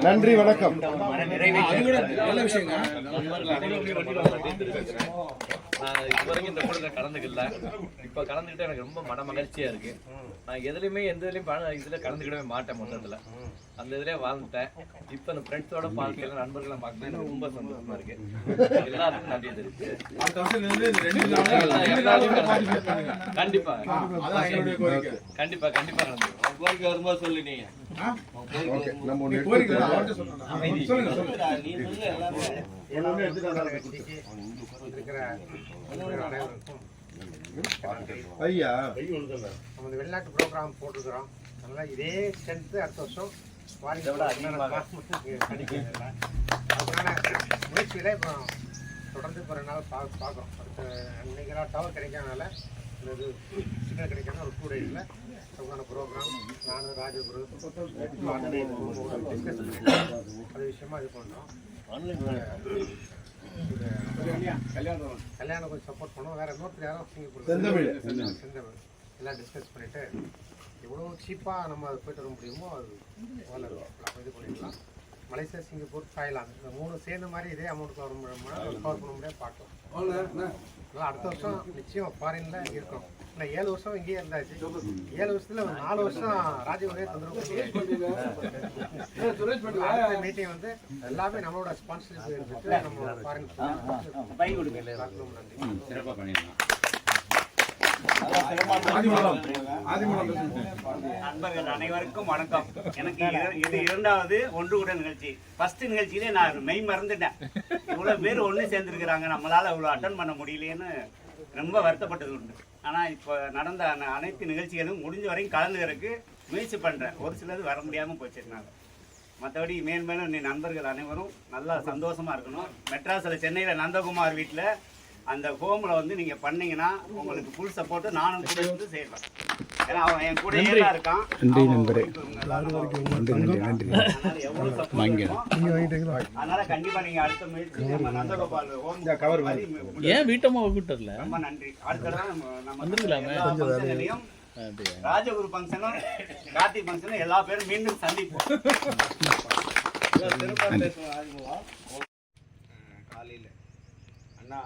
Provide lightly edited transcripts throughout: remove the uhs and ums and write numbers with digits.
நன்றி, வணக்கம். இதுவரைக்கும் இந்த கூட்டத்தில் கலந்துக்கல. இப்ப கலந்துக்கிட்டு எனக்கு ரொம்ப மன மகிழ்ச்சியா இருக்கு. நான் எதுலையுமே எந்த இதுலயும் இதுல கலந்துக்கிடவே மாட்டேன். மொத்தத்துல அந்த இதுலயே வாழ்ந்துட்டேன். இப்ப இந்த ஃப்ரெண்ட்ஸோட பார்க்கல, நண்பர்களை பார்க்கல, எனக்கு ரொம்ப சந்தோஷமா இருக்கு. எல்லாருக்கும் நன்றி தெரிவிச்சு கண்டிப்பா கண்டிப்பா கண்டிப்பா கலந்து வரும்போது சொல்லி நீங்க ஐயா நம்ம வெளிநாட்டு ப்ரோக்ராம் போட்டுருக்கிறோம். அதனால இதே ஸ்ட்ரென்த்து அடுத்த வருஷம் அதுக்கான முயற்சியில் இப்போ தொடர்ந்து இப்போ 2 நாள் பார்க்குறோம். அடுத்த அன்னைக்கெல்லாம் டவர் கிடைக்காதனால இந்த இது சிக்னல் கிடைக்காத ஒரு 2 டேஸில் அதுக்கான ப்ரோக்ராம் நானும் ராஜகுரு டிஸ்கஸ் பண்ணிட்டோம். அது விஷயமா இது பண்ணோம். கல்யாணம் கொஞ்சம் சப்போர்ட் பண்ணுவோம். வேற இன்னொருத்தர் யாரும் சிங்கப்பூர் எல்லாம் டிஸ்கஸ் பண்ணிட்டு எவ்வளோ சீப்பாக நம்ம அதை போய்ட்டு வர முடியுமோ அது இது பண்ணிடலாம். மலேசியா, சிங்கப்பூர், தாய்லாந்து இந்த 3 சேர்ந்த மாதிரி இதே அமௌண்ட்டுக்கு வர முடியும்னா கவர் பண்ண முடியாது பார்க்கலாம். அதனால் அடுத்த வருஷம் நிச்சயம் ஃபாரினில் இருக்கும். ஆனால் 7 வருஷம் இங்கேயே இருந்தாச்சு. 7 வருஷத்துல 4 வருஷம் ராஜகுரே தொந்தரவு மீட்டிங் வந்து எல்லாமே நம்மளோட ஸ்பான்சர்ஷிப் எடுத்துட்டு நம்ம ஃபாரின் நண்பர்கள் அனைவருக்கும் வணக்கம். எனக்கு இது 2வது ஒன்று கூட நிகழ்ச்சி. ஃபர்ஸ்ட் நிகழ்ச்சியிலே நான் மெய் மறந்துட்டேன். இவ்வளவு பேர் ஒன்று சேர்ந்துருக்கிறாங்க, நம்மளால இவ்வளவு அட்டன் பண்ண முடியலையேன்னு ரொம்ப வருத்தப்பட்டது உண்டு. ஆனா இப்போ நடந்த அனைத்து நிகழ்ச்சிகளும் முடிஞ்ச வரைக்கும் கலந்துக்கிறதுக்கு முயற்சி பண்றேன். ஒரு சிலது வர முடியாம போச்சிருந்தாங்க. மற்றபடி மேன்மேலும் நீ நண்பர்கள் அனைவரும் நல்லா சந்தோஷமா இருக்கணும். மெட்ராஸில் சென்னையில் நந்தகுமார் வீட்டில் அந்த ஹோமில் வந்து நீங்கள் பண்ணீங்கன்னா உங்களுக்கு ஃபுல் சப்போர்ட்டு நானும் கூட வந்து செய்யலாம். ஏன்னா அவன் என் கூட தான் இருக்கான். அதனால கண்டிப்பாக நீங்கள் அடுத்த முயற்சி நம்ம நந்தகோபால் ஹோம் கவர் ஏன் வீட்டம்மா கூட்டல ரொம்ப நன்றி. அடுத்ததான் நம்ம ராஜகுரு ஃபங்க்ஷனும் கார்த்திக் ஃபங்க்ஷனும் எல்லா பேரும் மீண்டும் சந்திப்போம். காலையில் அண்ணா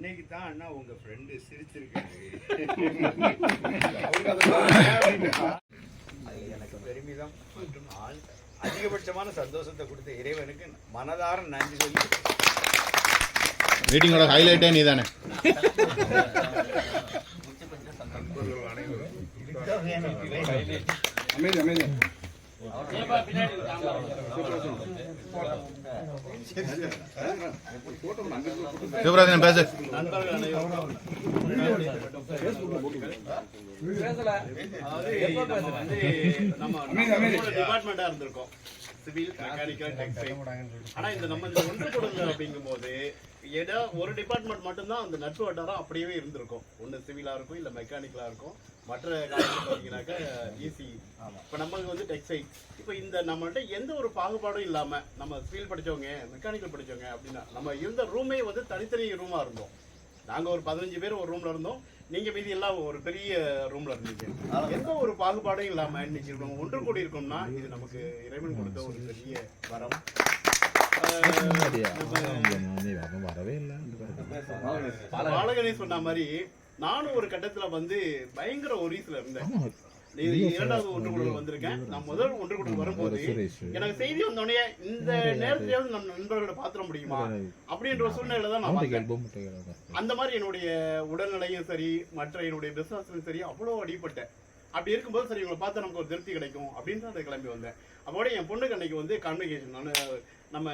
இன்னைக்கு தான் அண்ணா உங்க ஃப்ரெண்டு சிரிச்சிருக்காரு. எனக்கு பெருமிதம் மற்றும் அதிகபட்சமான சந்தோஷத்தை கொடுத்த இறைவனுக்கு மனதார நன்றி சொல்லி மீட்டிங்கோட ஹைலைட்டே நீ தானே. சிவராஜன் பேச டிபார்ட்மெண்டா இருந்திருக்கோம், சிவில், மெக்கானிக்கல், டெக்ஸ்டைல். ஆனா இந்த நம்ம ஒன்று கொடுங்க அப்படிங்கும் போது ஒரு டிபார்ட்மெண்ட் மட்டும்தான் அந்த நட்பு வட்டாரம் அப்படியே இருந்திருக்கும். ஒன்று சிவிலா இருக்கும், இல்லை மெக்கானிக்கலா இருக்கும். மற்ற காலேஜ் பார்த்தீங்கன்னாக்கா ஈஸி. இப்போ நம்மளுக்கு வந்து டெக்ஸ்டைல். இப்போ இந்த நம்மள்ட்ட எந்த ஒரு பாகுபாடும் இல்லாமல் நம்ம சிவில் படித்தவங்க, மெக்கானிக்கல் படித்தவங்க அப்படின்னா நம்ம இருந்த ரூமே வந்து தனித்தனி ரூமாக இருந்தோம். நாங்கள் ஒரு 15 பேர் ஒரு ரூமில் இருந்தோம். நீங்கள் மீதி எல்லாம் ஒரு பெரிய ரூமில் இருந்தீங்க. எந்த ஒரு பாகுபாடும் இல்லாமல் இன்னைக்கு நம்ம ஒன்று கூடி இருக்கோம்னா இது நமக்கு இறைவன் கொடுத்த ஒரு பெரிய வரம். பாலகணேஷ் சொன்ன மாதிரி நானும் ஒரு கட்டத்துல வந்து பயங்கர ஒரீஸ்ல இருந்தேன். 2வது ஒன்று கூட வந்திருக்கேன். நான் முதல் ஒன்று கூட வரும்போது எனக்கு செய்தி வந்தோடனே இந்த நேரத்திலேயாவது நம்ம நண்பர்களை பாத்திர முடியுமா அப்படின்ற சூழ்நிலை தான் நான் பார்த்தேன். அந்த மாதிரி என்னுடைய உடல்நிலையும் சரி, மற்ற என்னுடைய பிசினஸ்லும் சரி அவ்வளோ அடிப்பட்டேன். அப்படி இருக்கும்போது சரி இவங்களை பார்த்தா நமக்கு ஒரு திருப்தி கிடைக்கும் அப்படின்னு அதை கிளம்பி வந்தேன். அப்போட என் பொண்ணுக்கு அன்னைக்கு வந்து கான்வெகேஷன் நான் நம்ம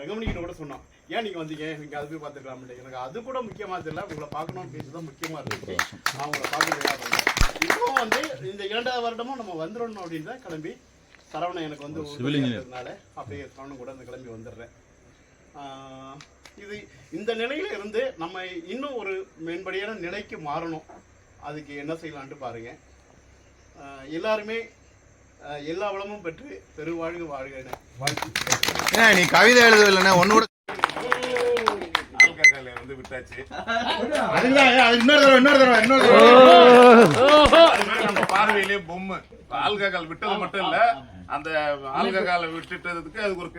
ரெகமனிக்கிட்ட கூட சொன்னோம், ஏன் நீங்கள் வந்தீங்க நீங்கள் அது போய் பார்த்துக்கலாம். எனக்கு அது கூட முக்கியமாக தெரியல, உங்களை பார்க்கணும்னு பேசுதான் முக்கியமாக இருந்துச்சு. நான் உங்களை பார்க்க இப்போ வந்து இந்த 2வது வருடமும் நம்ம வந்துடணும் அப்படின்னு தான் கிளம்பி சரவணன் எனக்கு வந்து இருக்கிறதுனால அப்படியே சரவணன் கூட அந்த கிளம்பி வந்துடுறேன். இது இந்த நிலையில இருந்து நம்ம இன்னும் ஒரு மேம்படியான நிலைக்கு மாறணும். அதுக்கு என்ன செய்யலான்ட்டு பாருங்க. எல்லாருமே எல்லா வளமும் பெற்று பெருவாழ்வு வாழ்க. நீ கவிதை எழுதவில்லைன்னா ஒன்னோட வந்து விட்டாச்சு. இன்னொரு தடவை உண்மையிலேயே பொம்மை. ஆல்கஹால் விட்டது மட்டும் இல்ல, அந்த ஆல்கஹாலை விட்டுட்டதுக்கு அதுக்கு ஒரு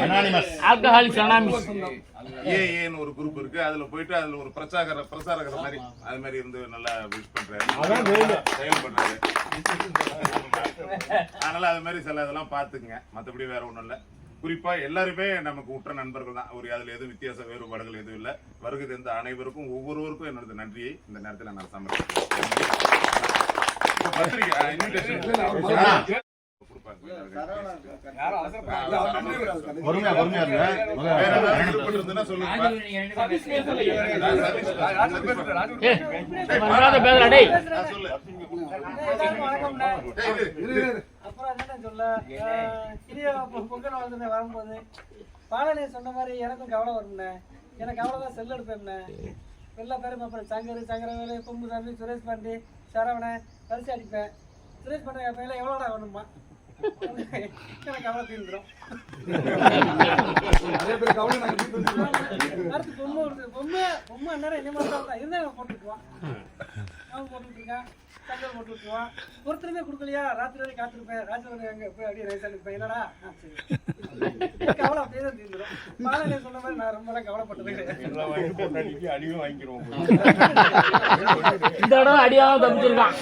அனானிமஸ் ஏஏன்னு ஒரு குரூப் இருக்கு. அதுல போயிட்டு அதுல ஒரு பிரச்சாரகர் மாதிரி அது மாதிரி இருந்து நல்லா விஷ் பண்றாரு, செயல்படுறாரு. அதனால அது மாதிரி சில இதெல்லாம் பாத்துக்குங்க. மத்தபடி வேற ஒண்ணும் இல்ல. குறிப்பா எல்லாருமே நமக்கு உற்ற நண்பர்கள் தான். ஒரு அதுல எதுவும் வித்தியாச வேறுபாடுகள் எதுவும் இல்ல. வருகை தந்த அனைவருக்கும் ஒவ்வொருவருக்கும் என்னோட நன்றியை இந்த நேரத்தில் நான் சமர்ப்பிக்கிறேன். பத்திரிகை இன்விடேஷன் பொறுமையா இருங்க. அப்புறம் என்ன சொல்ல, பொங்கல் வாழ்ந்து வரும்போது பாலனே சொன்ன மாதிரி எனக்கும் கவலை வரும்ண்ணே. எனக்கு அவ்வளோதான் செல் எடுப்பேன். எல்லா பேரும் அப்புறம் சங்கரவேலு, கும்புசாமி, சுரேஷ் பாண்டி, சரவணன் வரிசை அடிப்பேன். சுரேஷ் பாண்டி கேட்பேன், எவ்வளோடா வேணுமா? எனக்கு அவ்வளோ தீர்ந்துடும். அடுத்து பொம்மை அந்நேரம் என்ன மாதிரி தான் இருந்தால் போட்டுக்குவான். அவன் போட்டுட்டு இருக்கான், தங்கல் போட்டு விட்டுருவான். ஒருத்தருமே கொடுக்கலையா, ராத்திரி வரை காத்திருப்பேன். ராத்திரி வரை அங்கே போய் அப்படியே ரைஸ் அனுப்பேன். என்னடா சரி கவலை அப்படியே தான் தீர்ந்துடும். பாலனே சொன்ன மாதிரி நான் ரொம்ப கவலைப்பட்டது கிடையாது. அடியும் வாங்கிக்கிறோம். இந்த இடம் அடியாம தப்பிச்சிருக்கான்.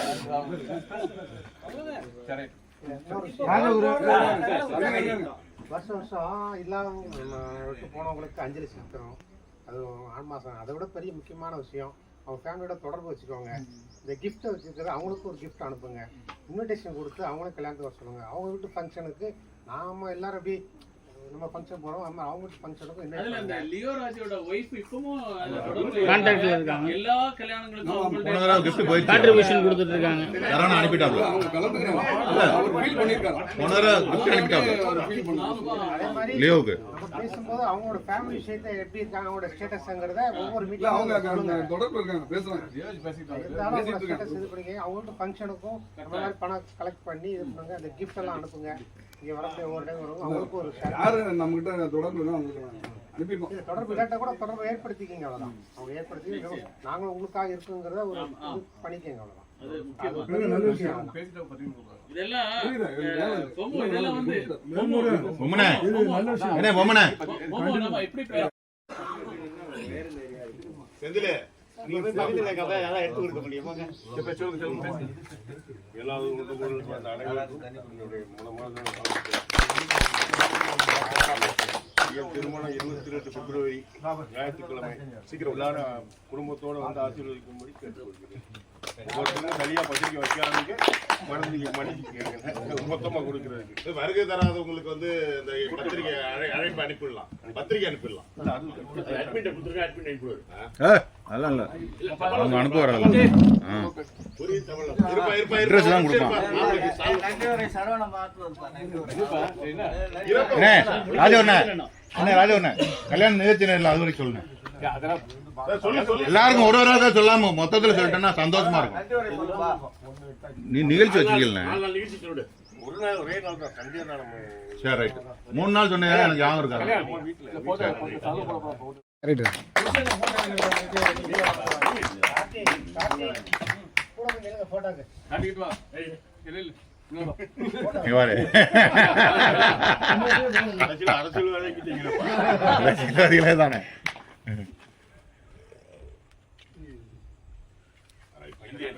வருஷம் இல்லாம விட்டு போனவங்களுக்கு அஞ்சலி செலுத்துறோம். அது ஆண் மாதம். அதை விட பெரிய முக்கியமான விஷயம், அவங்க ஃபேமிலியோட தொடர்பு வச்சுக்கோங்க. இந்த கிஃப்ட்டை வச்சுக்கிறது அவங்களுக்கும் ஒரு கிஃப்ட் அனுப்புங்க. இன்விடேஷன் கொடுத்து அவங்களும் கல்யாணத்துக்கு வர சொல்லுங்க. அவங்க வீட்டு ஃபங்க்ஷனுக்கு நாம எல்லாரும் எப்படி நம்ம ஃபங்க்ஷன் போறோம், நம்ம அவங்க வீட்டு ஃபங்க்ஷனுக்கும் லியோ ராஜோட வைஃப் இப்பவும் கான்டாக்ட்ல இருக்காங்க. எல்லா கல்யாணங்களுக்கும் போன தடவை gift போயிடுச்சு. கான்ட்ரிபியூஷன் கொடுத்துட்டு இருக்காங்க. யாரான அனுப்பிட்டாங்க. போன தடவை gift அனுப்பிட்டாங்க அதே மாதிரி லியோவுக்கு. நம்ம பேசும்போது அவங்களோட ஃபேமிலி விஷயத்தை எப்படி இருக்காங்க, அவங்களோட ஸ்டேட்டஸ்ங்கிறத ஒவ்வொரு மீட்டிங் தொடர்பு இருக்காங்க, பேசுறாங்க. ஸ்டேட்டஸ் இது பண்ணிக்க. அவங்கள்ட்ட ஃபங்க்ஷனுக்கும் அந்த மாதிரி பணம் கலெக்ட் பண்ணி இது பண்ணுங்க. அந்த கிஃப்ட் எல்லாம் அனுப்புங்க. இங்கே வரக்கூடிய ஒவ்வொரு டைம் வரும். அவங்களுக்கு ஒரு யாரு நம்ம கிட்ட தொடர்பு அனுப்பிப்போம். தொடர்பு இல்லாட்ட கூட தொடர்பு ஏற்படுத்திக்கிங்க. அவ்வளோதான். அவங்க ஏற்படுத்தி நாங்களும் உங்களுக்காக இருக்குங்கிறத ஒரு இது பண்ணிக்கங்க. அவ்வளோதான். நல்ல விஷயம். செந்திலே, நீங்க அதெல்லாம் எடுத்து கொடுக்க முடியுமாங்க? திருமணம் 22 பிப்ரவரி ஞாயிற்றுக்கிழமை. சீக்கிரம் எல்லாரும் குடும்பத்தோட வந்து ஆசீர்வதிக்கும்படி கேட்டுக்கொள்கிறேன். ஒவ்வொருத்தரும் சரியா பத்திரிக்கை வைக்காதீங்க, மன்னிச்சுக்கங்க. மொத்தமா கொடுக்கறதுக்கு வருகை தராதவங்களுக்கு வந்து இந்த பத்திரிக்கை அழைப்பு அனுப்பிடலாம், பத்திரிக்கை அனுப்பிடலாம். அட்மிட் கொடுத்துருங்க, அட்மிட் அனுப்பிடுவாரு. அதெல்லாம் இல்ல, அவங்க அனுப்புவார். புரியுது தமிழ்ல. ராஜவண்ண கல்யாண நிகழ்ச்சி நேரில் அது வரைக்கும் சொல்லுங்க. எல்லாருக்கும் ஒரு வாரம் சொல்லாம மொத்தத்துல சொல்லிட்டேன்னா சந்தோஷமா இருக்கும். நீ நிகழ்ச்சி வச்சுக்கல. ஒரு நாள் ஒரே நாள் தான், சண்டே தான். சரி ரைட். 3 நாள் சொன்னீங்க, எனக்கு ஞாபகம் இருக்காது. அரசியல்வாதிகளே தானே. இந்தியா